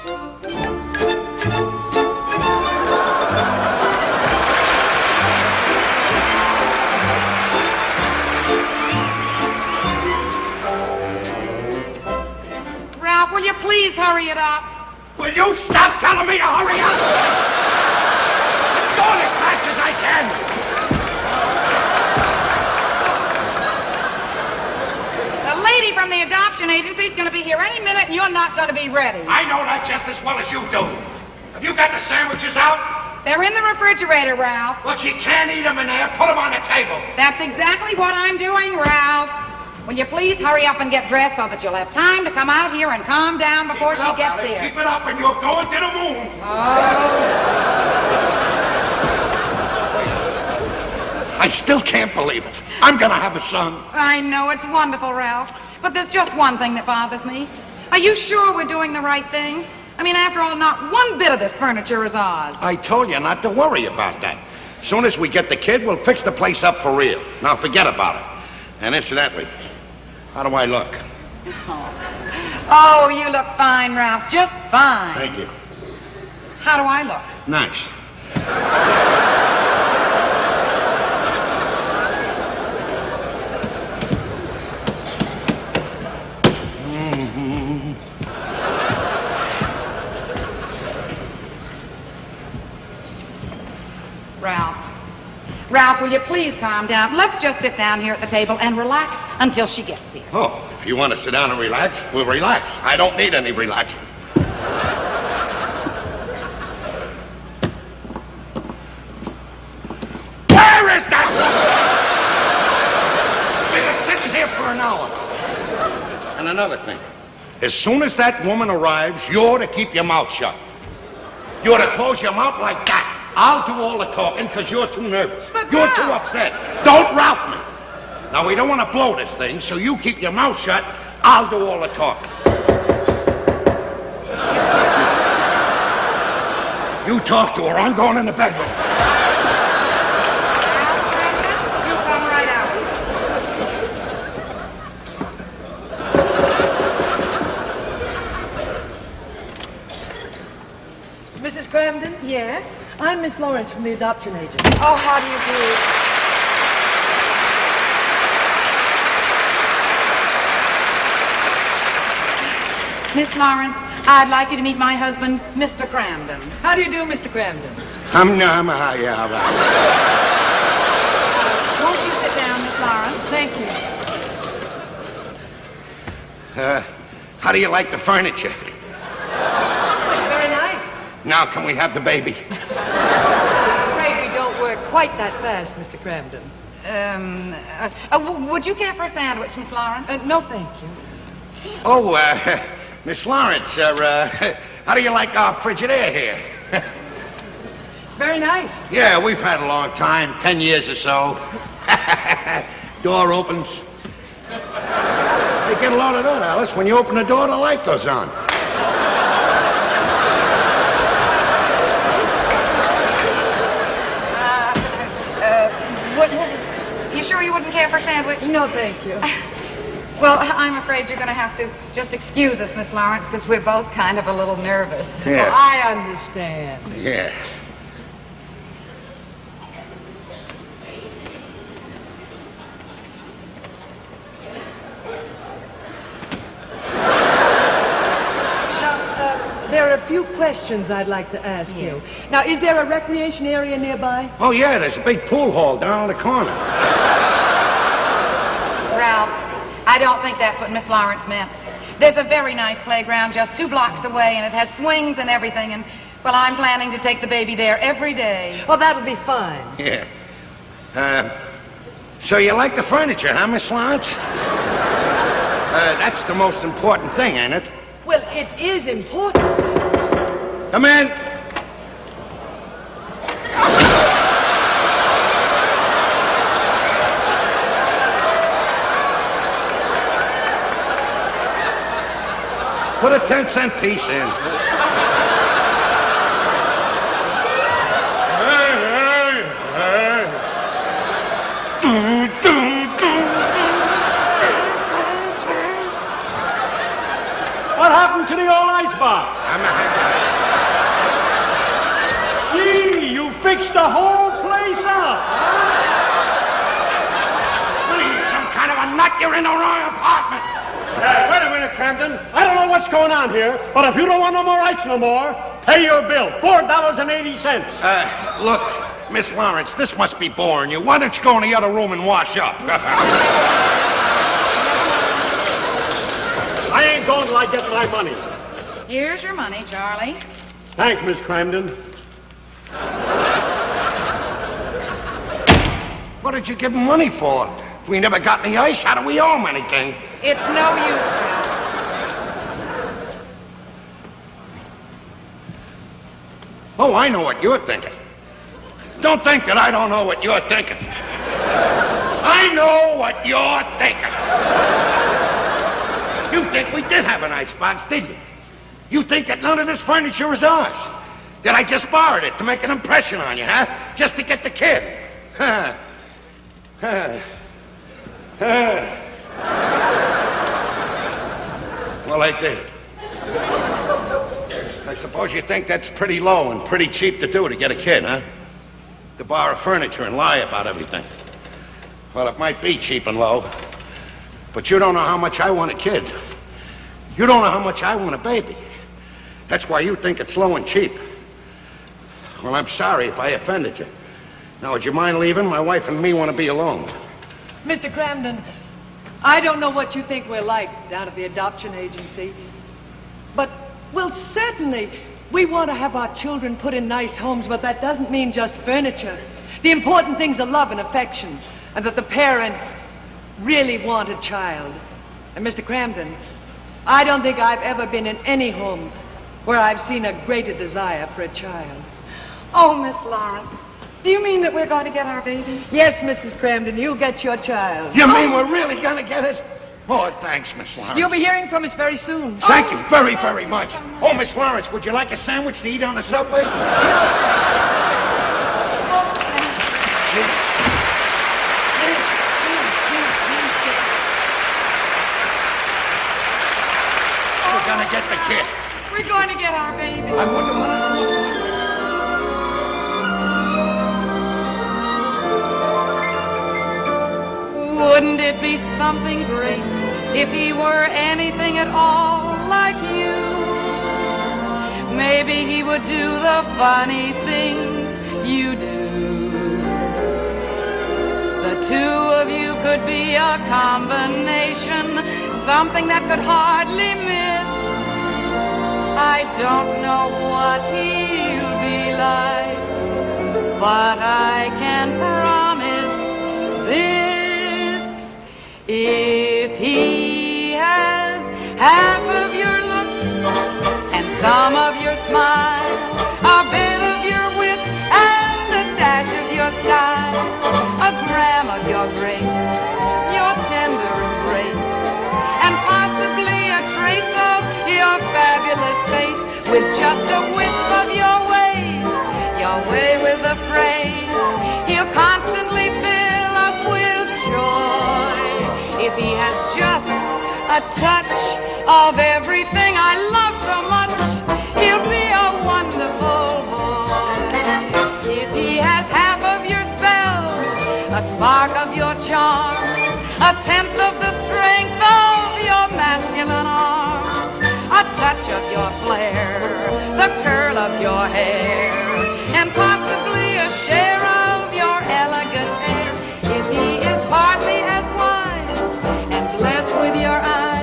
Ralph, will you please hurry it up? Will you stop telling me to hurry up? I'm going as fast as I can. The lady from the adoption agency is going to be here any minute, and you're not going to be ready. I know that just as well as you do. Have you got the sandwiches out? They're in the refrigerator, Ralph. Well, she can't eat them in there. Put them on the table. That's exactly what I'm doing, Ralph. Will you please hurry up and get dressed so that you'll have time to come out here and calm down before she gets Alice, here? Keep it up, and you're going to the moon. Oh. I still can't believe it. I'm going to have a son. I know, it's wonderful, Ralph. But there's just one thing that bothers me. Are you sure we're doing the right thing? I mean, after all, not one bit of this furniture is ours. I told you not to worry about that. As soon as we get the kid, we'll fix the place up for real. Now, forget about it. And incidentally, how do I look? Oh, you look fine, Ralph. Just fine. Thank you. How do I look? Nice. Ralph, will you please calm down? Let's just sit down here at the table and relax until she gets here. Oh, if you want to sit down and relax, we'll relax. I don't need any relaxing. Where is that woman? We've been sitting here for an hour. And another thing, as soon as that woman arrives, you're to keep your mouth shut. You're to close your mouth like that. I'll do all the talking because you're too nervous. But you're Ralph. too upset. Don't Ralph me. Now, we don't want to blow this thing, so you keep your mouth shut. I'll do all the talking. You talk to her. I'm going in the bedroom. You come right out. Mrs. Cramden? Yes? I'm Miss Lawrence from the adoption agency. Oh, how do you do? Miss Lawrence, I'd like you to meet my husband, Mr. Cramden. How do you do, Mr. Cramden? Won't you sit down, Miss Lawrence? Thank you. How do you like the furniture? It's very nice. Now, can we have the baby? I'm afraid we don't work quite that fast, Mr. Cramden. Would you care for a sandwich, Miss Lawrence? No, thank you. Oh, Miss Lawrence, how do you like our Frigidaire here? It's very nice. Yeah, we've had a long time, 10 years or so. Door opens. Hey, get a load of that, Alice. When you open the door, the light goes on. You sure you wouldn't care for a sandwich? No, thank you. Well, I'm afraid you're going to have to just excuse us, Miss Lawrence, because we're both kind of a little nervous. Yeah. Well, I understand. Yeah. There are a few questions I'd like to ask you. Now, is there a recreation area nearby? Oh, yeah, there's a big pool hall down in the corner. Ralph, I don't think that's what Miss Lawrence meant. There's a very nice playground just 2 blocks away, and it has swings and everything, and, well, I'm planning to take the baby there every day. Well, that'll be fine. Yeah. So you like the furniture, huh, Miss Lawrence? That's the most important thing, ain't it? Well, it is important. Come in. Put a 10-cent piece in. What happened to the old icebox? See, you fixed the whole place up. What are you, some kind of a nut? You're in the wrong apartment. Hey, wait a minute, Camden. I don't know what's going on here, but if you don't want no more ice no more, pay your bill, $4.80. Look, Miss Lawrence, this must be boring you. Why don't you go in the other room and wash up? I ain't going till I get my money. Here's your money, Charlie. Thanks, Miss Cramden. What did you give him money for? If we never got any ice, how do we owe him anything? It's no use, Bill. Oh, I know what you're thinking. Don't think that I don't know what you're thinking. I know what you're thinking. You think we did have an icebox, did you? You think that none of this furniture is ours? That I just borrowed it to make an impression on you, huh? Just to get the kid? Well, I did. I suppose you think that's pretty low and pretty cheap to do to get a kid, huh? To borrow furniture and lie about everything. Well, it might be cheap and low, but you don't know how much I want a kid. You don't know how much I want a baby. That's why you think it's low and cheap. Well, I'm sorry if I offended you. Now, would you mind leaving? My wife and me want to be alone. Mr. Cramden, I don't know what you think we're like down at the adoption agency, but, well, certainly we want to have our children put in nice homes, but that doesn't mean just furniture. The important things are love and affection, and that the parents really want a child. And Mr. Cramden, I don't think I've ever been in any home where I've seen a greater desire for a child. Oh, Miss Lawrence, do you mean that we're going to get our baby? Yes, Mrs. Cramden, you'll get your child. You mean we're really gonna get it? Oh, thanks, Miss Lawrence. You'll be hearing from us very soon. Thank you very, very much. Oh, Miss Lawrence, would you like a sandwich to eat on the subway? We're gonna get the kid. We're going to get our baby. I wonder what... Wouldn't it be something great if he were anything at all like you? Maybe he would do the funny things you do. The two of you could be a combination, something that could hardly miss. I don't know what he'll be like, but I can promise this. If he has half of your looks and some of your smile, a bit of your wit and a dash of your style, a gram of your grace, your tender embrace, and possibly a trace of your fabulous face, with just a whiff of your ways, your way with the phrase, he'll constantly fill us with joy. If he has just a touch of everything I love so much, he'll be a wonderful boy. If he has half of your spell, a spark of your charms, a tenth of the strength of your masculine arms, a touch of your flair, the curl of your hair, and possibly a share of your elegant hair. If he is partly as wise and blessed with your eyes,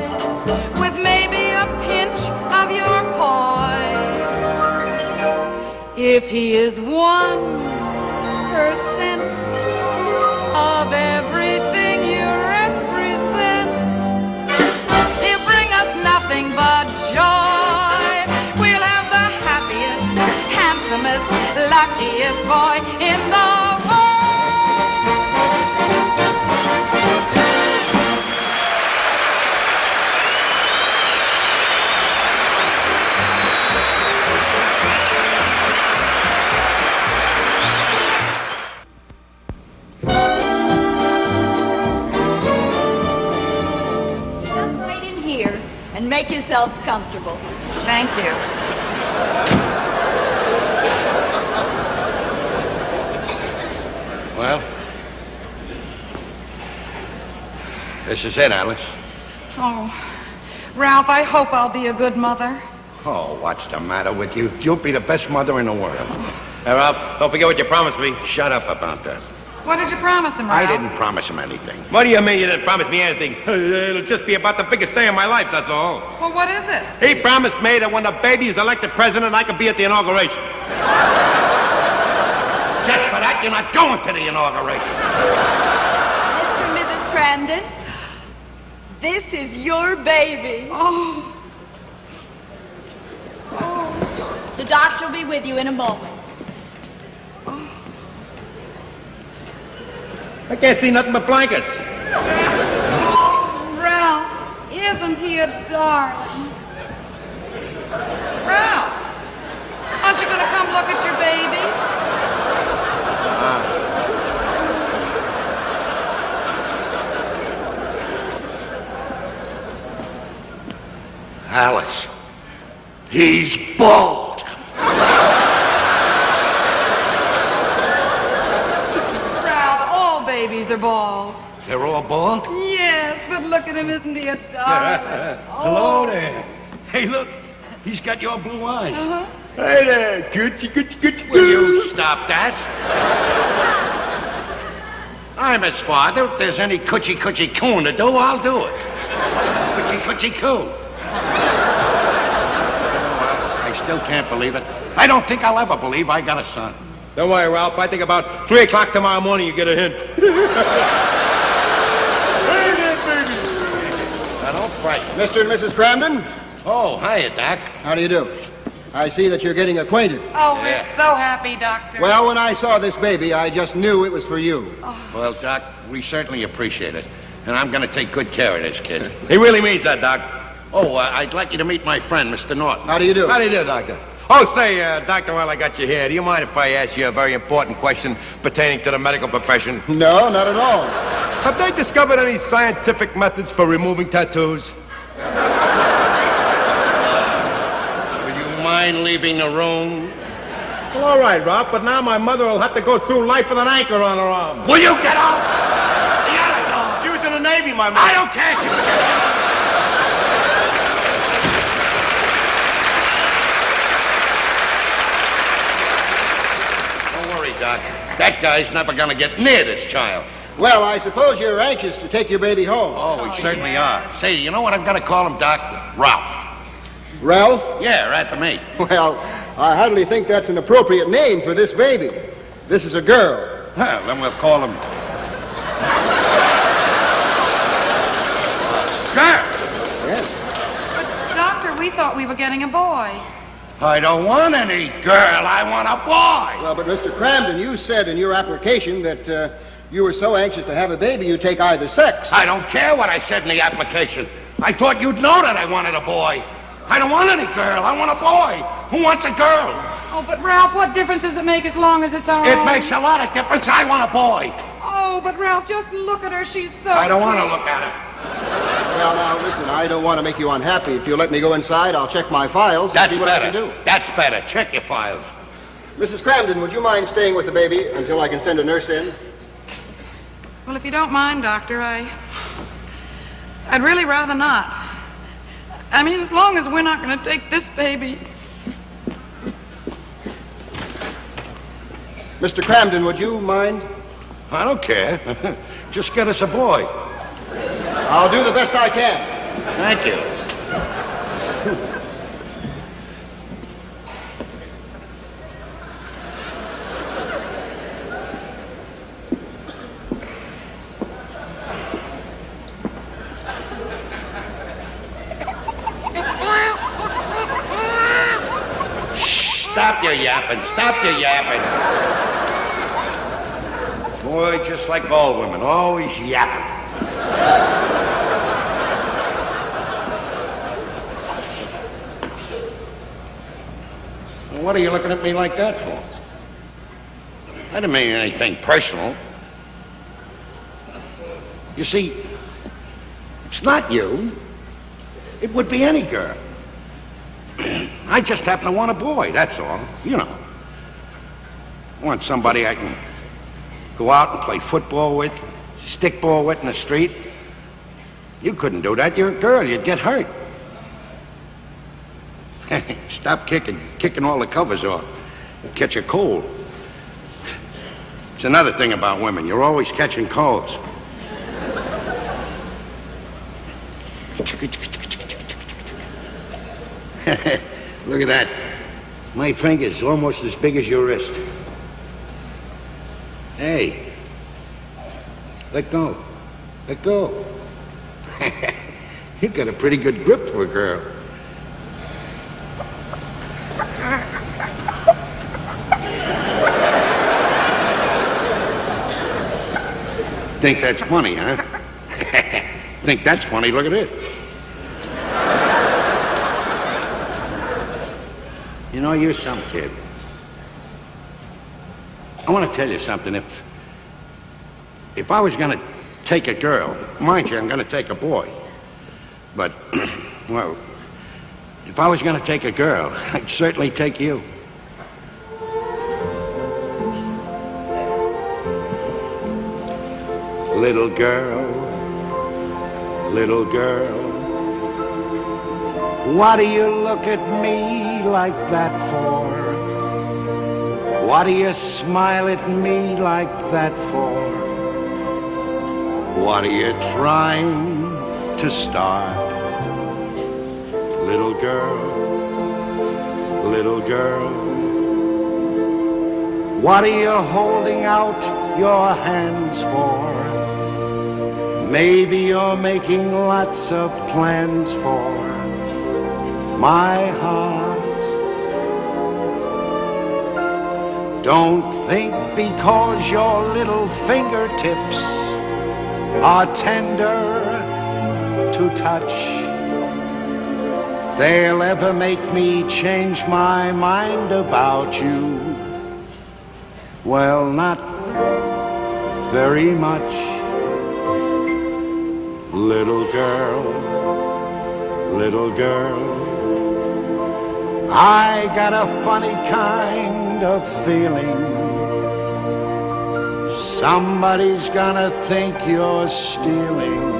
with maybe a pinch of your poise, if he is 1% of everything you represent, he'll bring us nothing but joy. We'll have the happiest, handsomest, luckiest boy in the world. Make yourselves comfortable. Thank you. Well, this is it, Alice. Oh, Ralph, I hope I'll be a good mother. Oh, what's the matter with you? You'll be the best mother in the world. Hey, Ralph, don't forget what you promised me. Shut up about that. What did you promise him, Ralph? I didn't promise him anything. What do you mean you didn't promise me anything? It'll just be about the biggest day of my life, that's all. Well, what is it? He promised me that when the baby is elected president, I could be at the inauguration. Just for that, you're not going to the inauguration. Mr. and Mrs. Cramden, this is your baby. Oh, The doctor will be with you in a moment. I can't see nothing but blankets. Ralph, isn't he a darling? Ralph, aren't you going to come look at your baby? Alice, he's bald. Ralph, all babies are bald. They're all bald? Yes, but look at him, isn't he a darling? Hello there. Hey, look, he's got your blue eyes. Hey there, good. Will you stop that? I'm his father. If there's any coochie coon to do, I'll do it. Coochie coon. I still can't believe it. I don't think I'll ever believe I got a son. Don't worry, Ralph. I think about 3 o'clock tomorrow morning you get a hint. Hey there, baby. Now, don't frighten. Mr. and Mrs. Cramden, Oh, hiya, Doc. how do you do? I see that you're getting acquainted. Oh, we're so happy, Doctor. Well, when I saw this baby, I just knew it was for you. Well, Doc, we certainly appreciate it. And I'm going to take good care of this kid. He really means that, Doc. Oh, I'd like you to meet my friend, Mr. Norton. How do you do? How do you do, Doctor? Oh, say, Doctor, while I got you here, do you mind if I ask you a very important question pertaining to the medical profession? No, not at all. Have they discovered any scientific methods for removing tattoos? Would you mind leaving the room? Well, all right, Ralph, but now my mother will have to go through life with an anchor on her arm. Will you get out? The other door. She was in the Navy, my mother. I don't care. She was in the... Don't worry, Doc. That guy's never going to get near this child. Well, I suppose you're anxious to take your baby home. Oh, we certainly are. Say, you know what I'm going to call him, Doc? Ralph. Ralph? Yeah, right to me. Well, I hardly think that's an appropriate name for this baby. This is a girl. Well, then we'll call him... Sure. Yes. But, Doctor, we thought we were getting a boy. I don't want any girl. I want a boy. Well, but Mr. Cramden, you said in your application that you were so anxious to have a baby you'd take either sex. I don't care what I said in the application. I thought you'd know that I wanted a boy. I don't want any girl. I want a boy. Who wants a girl? Oh, but Ralph, what difference does it make as long as it's our It own? makes a lot of difference. I want a boy. Oh, but Ralph, just look at her. She's so... I don't want to look at her. Well, now, listen, I don't want to make you unhappy. If you'll let me go inside, I'll check my files and That's see what better. I can do. That's better. Check your files. Mrs. Cramden, would you mind staying with the baby until I can send a nurse in? Well, if you don't mind, Doctor, I'd really rather not. I mean, as long as we're not going to take this baby. Mr. Cramden, would you mind? I don't care. Just get us a boy. I'll do the best I can. Thank you. Stop your yapping. Stop your yapping. Boy, just like all women, always yapping. Well, what are you looking at me like that for? I didn't mean anything personal. You see, it's not you. It would be any girl. I just happen to want a boy, that's all. You know. I want somebody I can go out and play football with, stickball with in the street. You couldn't do that. You're a girl. You'd get hurt. Stop kicking all the covers off. You'll catch a cold. It's another thing about women. You're always catching colds. Look at that. My finger's almost as big as your wrist. Hey. Let go. Let go. You got a pretty good grip for a girl. Think that's funny, huh? Think that's funny? Look at it. You know, you're some kid. I want to tell you something. If I was going to take a girl, mind you, I'm going to take a boy. But, well, if I was going to take a girl, I'd certainly take you. Little girl, why do you look at me like that for? Why do you smile at me like that for? What are you trying to start? Little girl, what are you holding out your hands for? Maybe you're making lots of plans for my heart. Don't think because your little fingertips are tender to touch, they'll ever make me change my mind about you. Well, not very much. Little girl, I got a funny kind of feeling somebody's gonna think you're stealing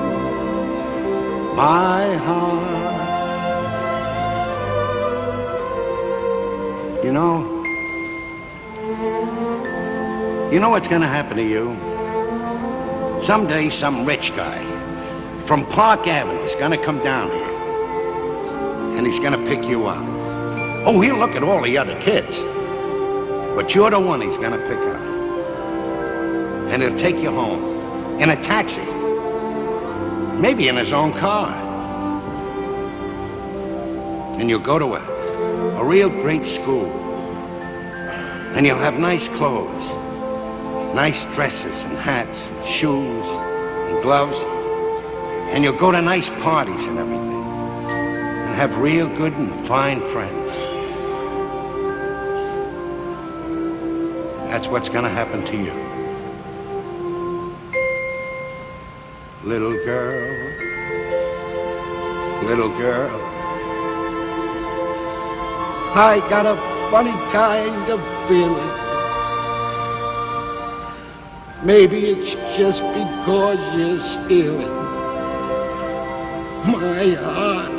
my heart. You know what's gonna happen to you? Someday some rich guy from Park Avenue is gonna come down here and he's gonna pick you up. Oh, he'll look at all the other kids, but you're the one he's gonna pick up. And he'll take you home in a taxi, maybe in his own car. And you'll go to a real great school. And you'll have nice clothes, nice dresses and hats and shoes and gloves. And you'll go to nice parties and everything. And have real good and fine friends. That's what's gonna happen to you. Little girl, I got a funny kind of feeling. Maybe it's just because you're stealing my heart.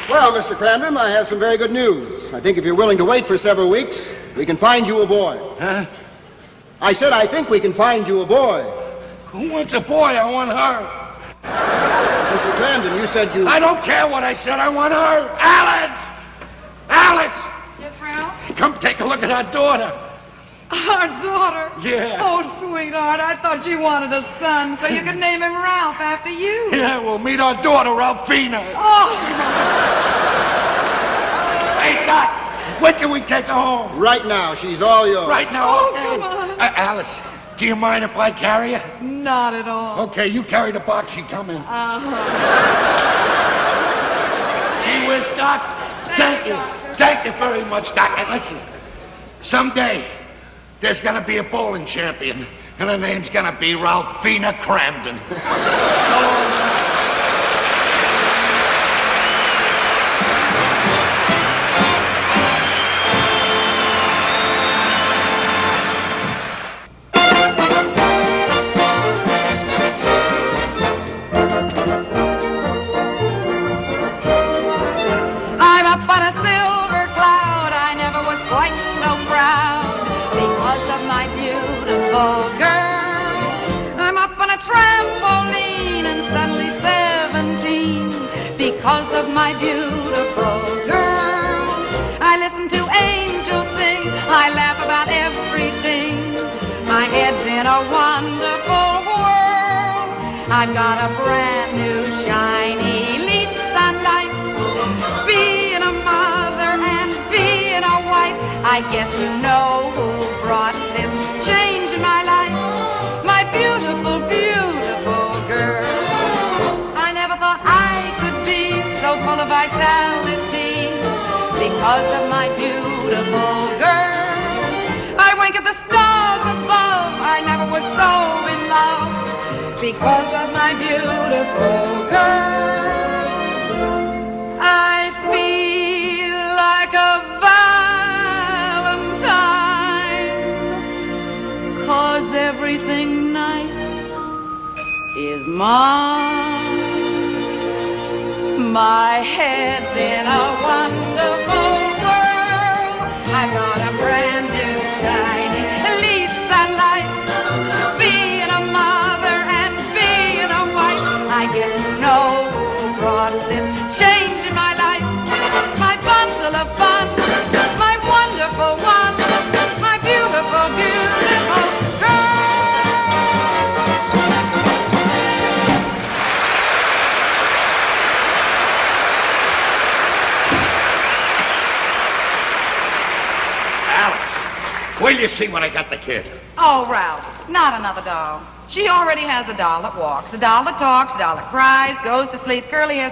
Well, Mr. Cramden, I have some very good news. I think if you're willing to wait for several weeks, we can find you a boy. Huh? I said I think we can find you a boy. Who wants a boy? I want her. Mr. Cramden, you said you... I don't care what I said. I want her. Alice! Alice! Yes, Ralph? Come take a look at our daughter. Our daughter? Yeah. Oh, sweetheart, I thought you wanted a son so you could name him Ralph after you. Yeah, well, meet our daughter, Ralphina. Oh, Hey, Doc, When can we take her home? Right now. She's all yours. Right now, Oh, okay. come on. Alice, do you mind if I carry her? Not at all. Okay, you carry the box. She come in. Gee whiz, Doc. Thank you. Thank you very much, Doc. And listen, someday there's gonna be a bowling champion, and her name's gonna be Ralphina Cramden. I'm up on a silver cloud. I never was quite so proud because of my beautiful girl. I'm up on a trampoline and suddenly 17 because of my beautiful girl. I listen to angels sing. I laugh about everything. My head's in a wonderful world. I've got a brand new shiny lease on life. Being a mother and being a wife, I guess you know who brought this change in my life. My beautiful, beautiful girl. I never thought I could be so full of vitality because of my beautiful girl. I wink at the stars above. I never was so in love because of my beautiful girl. I feel like a Valentine, 'cause everything nice is mine. My head's in a wonderful world. I've got a brand new shiny lease on life. Being a mother and being a wife, I guess you know who brought this change in my life. My bundle of fun, my wonderful one, my beautiful, beautiful girl. Alice, will you see what I got the kid? Oh, Ralph, not another doll. She already has a doll that walks, a doll that talks, a doll that cries, goes to sleep, curly hair.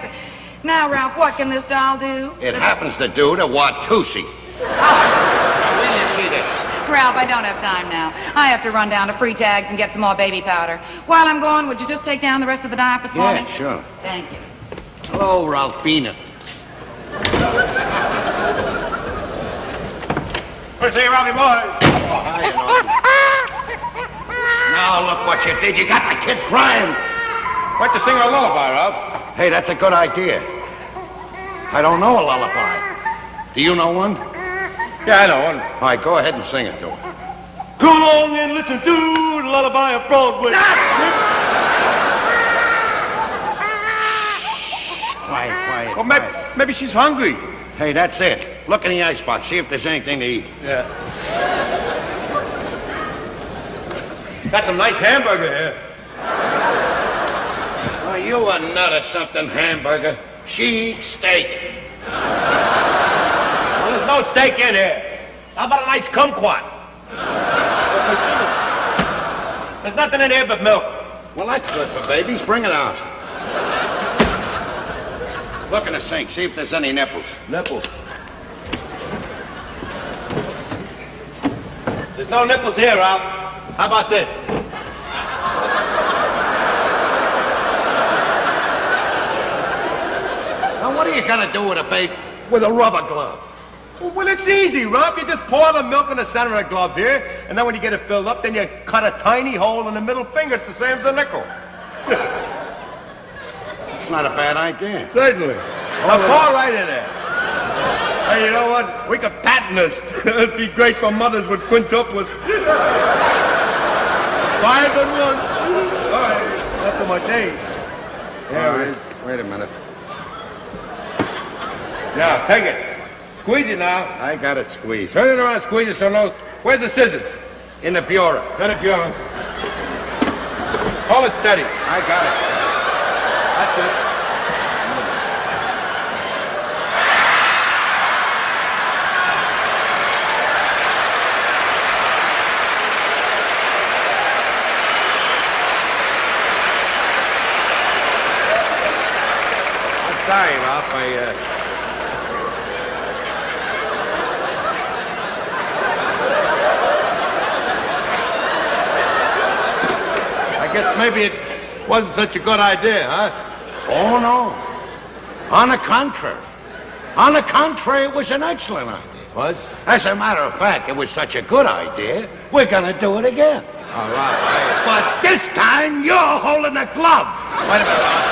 Now, Ralph, what can this doll do? It happens to do the Watusi. Will you see this? Ralph, I don't have time now. I have to run down to Free Tags and get some more baby powder. While I'm gone, would you just take down the rest of the diapers for me? Yeah, sure. Thank you. Hello, Ralphina. First thing, Ralphie boy. Oh, hi, you know. Now look what you did. You got the kid crying. Why don't you sing her a lullaby, Ralph? Hey, that's a good idea. I don't know a lullaby. Do you know one? Yeah, I know one. All right, go ahead and sing it to her. Come along and listen to the lullaby of Broadway. Quiet, quiet. Well, maybe she's hungry. Hey, that's it. Look in the icebox. See if there's anything to eat. Yeah. Got some nice hamburger here. Oh, you a nut or something, hamburger. She eats steak. Well, there's no steak in here. How about a nice kumquat? There's nothing in here but milk. Well, that's good for babies. Bring it out. Look in the sink. See if there's any nipples. Nipples. There's no nipples here, Ralph. How about this? Now, what are you gonna do with a baby with a rubber glove? Well, it's easy, Ralph. You just pour the milk in the center of the glove here, and then when you get it filled up, then you cut a tiny hole in the middle finger. It's the same as a nickel. It's not a bad idea. Certainly. Now pour right in there. Hey, you know what? We could patent this. It'd be great for mothers with quintuplets. 5 at once. All right. Not so much aid. All right. Wait a minute. Now, take it. Squeeze it now. I got it squeezed. Turn it around, squeeze it so no... Where's the scissors? In the bureau. Turn it, Bureau. Hold it steady. I got it. That's it. Ralph, I guess maybe it wasn't such a good idea, huh? Oh, no. On the contrary. On the contrary, it was an excellent idea. Was? As a matter of fact, it was such a good idea, we're gonna do it again. All right. But this time, you're holding the gloves. Wait a minute, Ralph.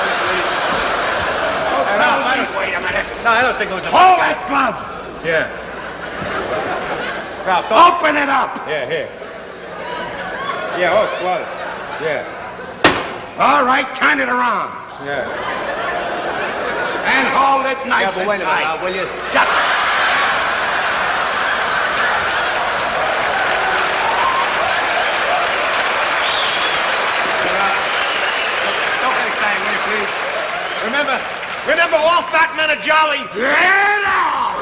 Hey, Ralph, Wait a minute. No, I don't think it was a... Hold that glove. Yeah. Ralph, don't... Open it up. Yeah, here. Yeah, oh, flood it. Yeah. All right, turn it around. Yeah. And hold it nice Yeah, but wait and a minute tight. now, will you? Just... Don't get excited, will you, please? Remember, all fat men are jolly. Get out!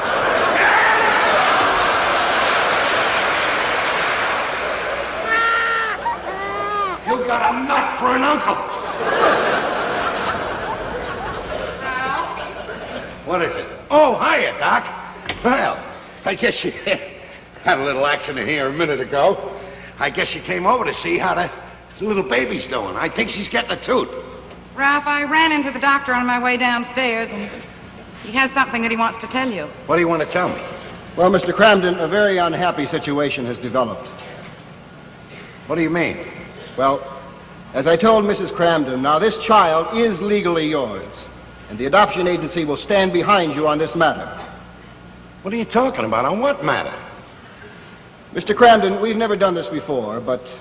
You got a nut for an uncle. What is it? Oh, hiya, Doc. Well, I guess you had a little accident here a minute ago. I guess you came over to see how the little baby's doing. I think she's getting a tooth. Ralph, I ran into the doctor on my way downstairs, and he has something that he wants to tell you. What do you want to tell me? Well, Mr. Cramden, a very unhappy situation has developed. What do you mean? Well, as I told Mrs. Cramden, now this child is legally yours, and the adoption agency will stand behind you on this matter. What are you talking about? On what matter? Mr. Cramden, we've never done this before, but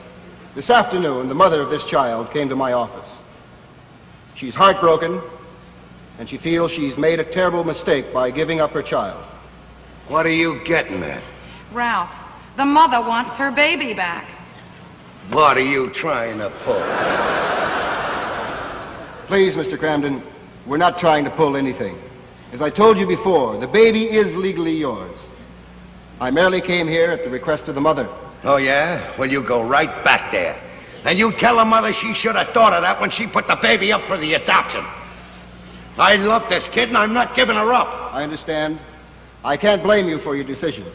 this afternoon, the mother of this child came to my office. She's heartbroken, and she feels she's made a terrible mistake by giving up her child. What are you getting at? Ralph, the mother wants her baby back. What are you trying to pull? Please, Mr. Cramden, we're not trying to pull anything. As I told you before, the baby is legally yours. I merely came here at the request of the mother. Oh, yeah? Well, you go right back there. And you tell the mother she should have thought of that when she put the baby up for the adoption. I love this kid, and I'm not giving her up. I understand. I can't blame you for your decision.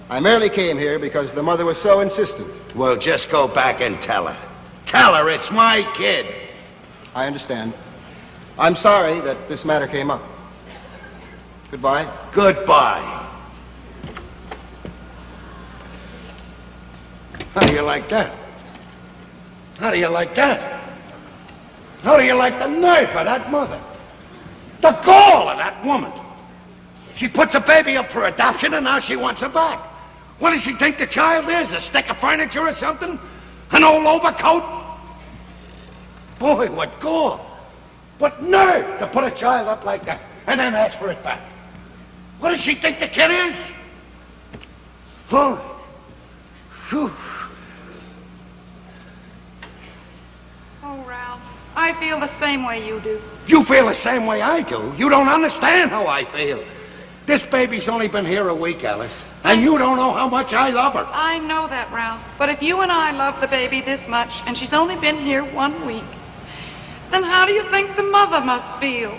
I merely came here because the mother was so insistent. Well, just go back and tell her. Tell her it's my kid. I understand. I'm sorry that this matter came up. Goodbye. Goodbye. How do you like that? How do you like that? How do you like the nerve of that mother? The gall of that woman. She puts a baby up for adoption and now she wants her back. What does she think the child is? A stick of furniture or something? An old overcoat? Boy, what gall. What nerve to put a child up like that and then ask for it back. What does she think the kid is? Oh, phew. Oh, Ralph, I feel the same way you do. You feel the same way I do. You don't understand how I feel. This baby's only been here a week, Alice. And you don't know how much I love her. I know that, Ralph. But if you and I love the baby this much, and she's only been here 1 week, then how do you think the mother must feel?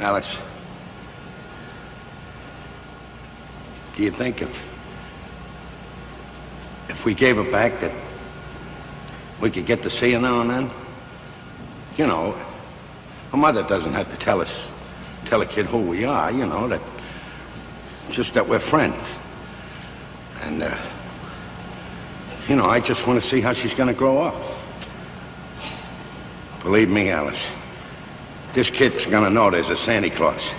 Alice, do you think if we gave her back that we could get to see her now and then? You know, a mother doesn't have to tell a kid who we are, you know, just that we're friends. And, you know, I just want to see how she's going to grow up. Believe me, Alice, this kid's gonna know there's a Santa Claus.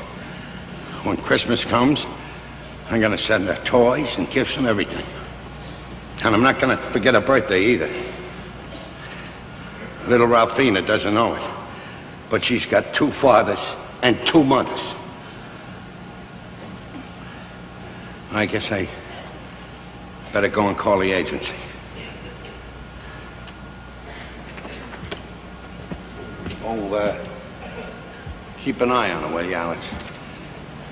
When Christmas comes, I'm gonna send her toys and gifts and everything. And I'm not gonna forget her birthday either. Little Ralphina doesn't know it, but she's got 2 fathers and 2 mothers. I guess I better go and call the agency. keep an eye on her, will you, Alice?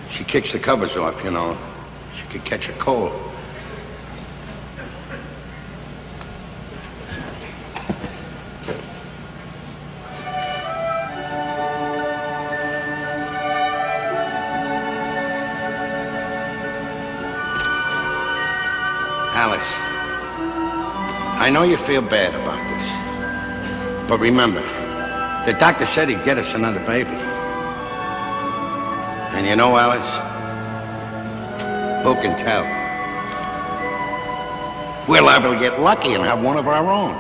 She kicks the covers off, you know. She could catch a cold. Alice, I know you feel bad about this, but remember, the doctor said he'd get us another baby. And you know, Alice, who can tell? We're liable to get lucky and have one of our own.